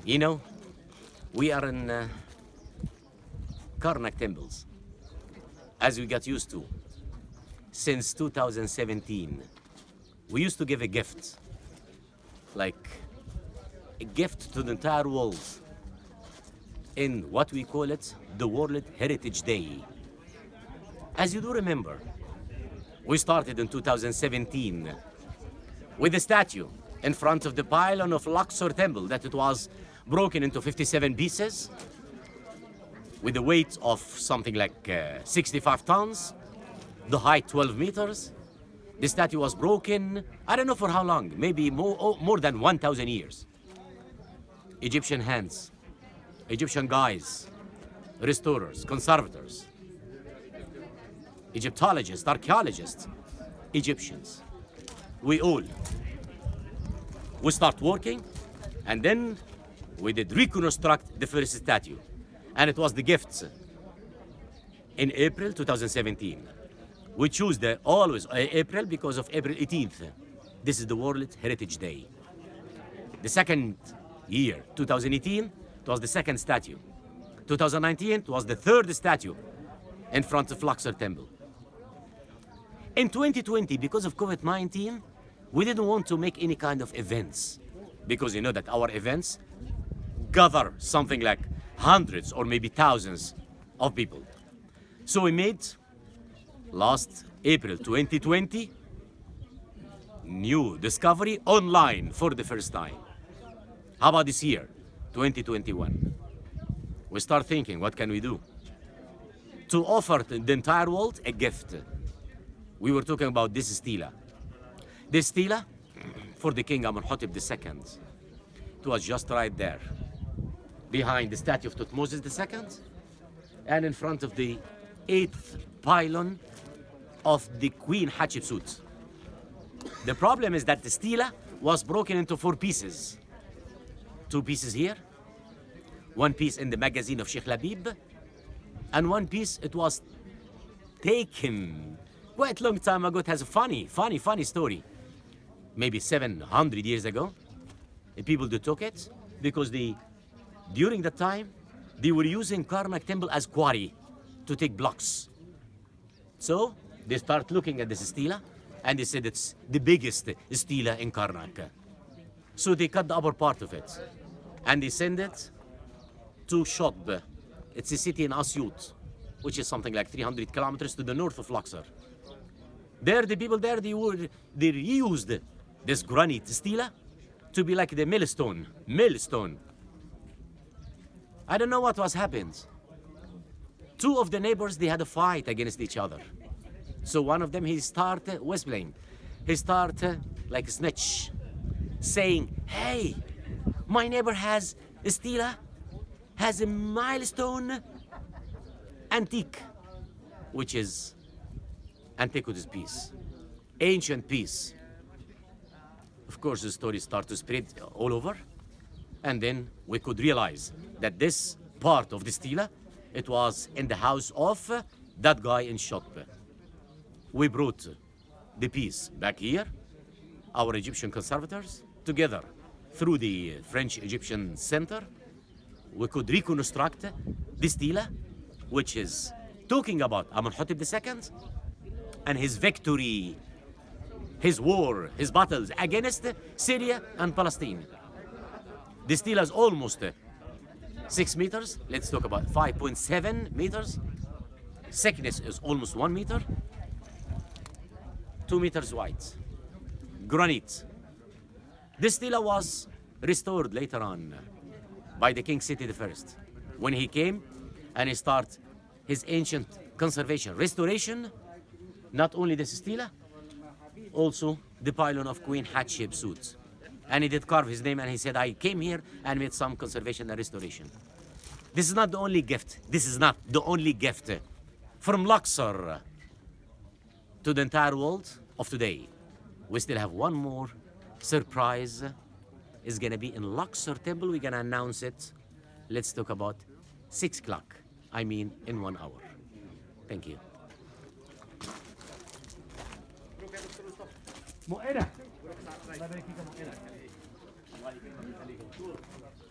You know, we are in Karnak temples, as we got used to. Since 2017, we used to give a gift, like a gift to the entire world in what we call it the World Heritage Day. As you do remember, we started in 2017 with a statue in front of the pylon of Luxor temple that it was broken into 57 pieces with a weight of something like 65 tons, the height 12 meters. The statue was broken, I don't know for how long, maybe more than 1,000 years. Egyptian hands, Egyptian guys, restorers, conservators, Egyptologists, archaeologists, Egyptians. We start working, and then we did reconstruct the first statue. And it was the gifts. In April 2017. We choose always April because of April 18th. This is the World Heritage Day. The second year, 2018, it was the second statue. 2019, it was the third statue in front of Luxor temple. In 2020, because of COVID-19, we didn't want to make any kind of events, because you know that our events gather something like hundreds or maybe thousands of people. So we made, last April 2020, new discovery online for the first time. How about this year, 2021? We start thinking, what can we do? To offer to the entire world a gift. We were talking about this Stela. This Stela, for the king Amenhotep II. It was just right there, behind the statue of Tutmosis II, and in front of the 8th pylon of the Queen Hatshepsut. The problem is that the Stela was broken into 4 pieces. 2 pieces here, 1 piece in the magazine of Sheikh Labib, and 1 piece it was taken quite a long time ago. It has a funny story. Maybe 700 years ago, the people that took it, because during that time, they were using Karnak temple as quarry to take blocks. So they start looking at this Stela, and they said it's the biggest Stela in Karnak. So they cut the upper part of it, and they send it to Shotb. It's a city in Asyut, which is something like 300 kilometers to the north of Luxor. There, the people there, they reused this granite Stela to be like the millstone. I don't know what was happened. 2 of the neighbors, they had a fight against each other. So one of them, he started whistling. He started like a snitch, saying, hey, my neighbor has a Stela, has a milestone antique, which is antiquities piece, ancient piece. Of course, the story started to spread all over, and then we could realize that this part of the Stela, it was in the house of that guy in Shotb. We brought the piece back here, our Egyptian conservators, together through the French-Egyptian Center. We could reconstruct the Stela, which is talking about Amenhotep II and his victory, his war, his battles against Syria and Palestine. The Stela is almost 6 meters. Let's talk about 5.7 meters. Thickness is almost 1 meter. 2 meters wide. Granite. This Stela was restored later on by the King Seti I. When he came and he started his ancient conservation, restoration, not only this Stela, also the pylon of Queen Hatshepsut. And he did carve his name, and he said, I came here and made some conservation and restoration. This is not the only gift. This is not the only gift from Luxor to the entire world of today. We still have one more surprise. It's gonna be in Luxor temple. We're gonna announce it. Let's talk about 6 o'clock. I mean, in 1 hour. Thank you. Mo era.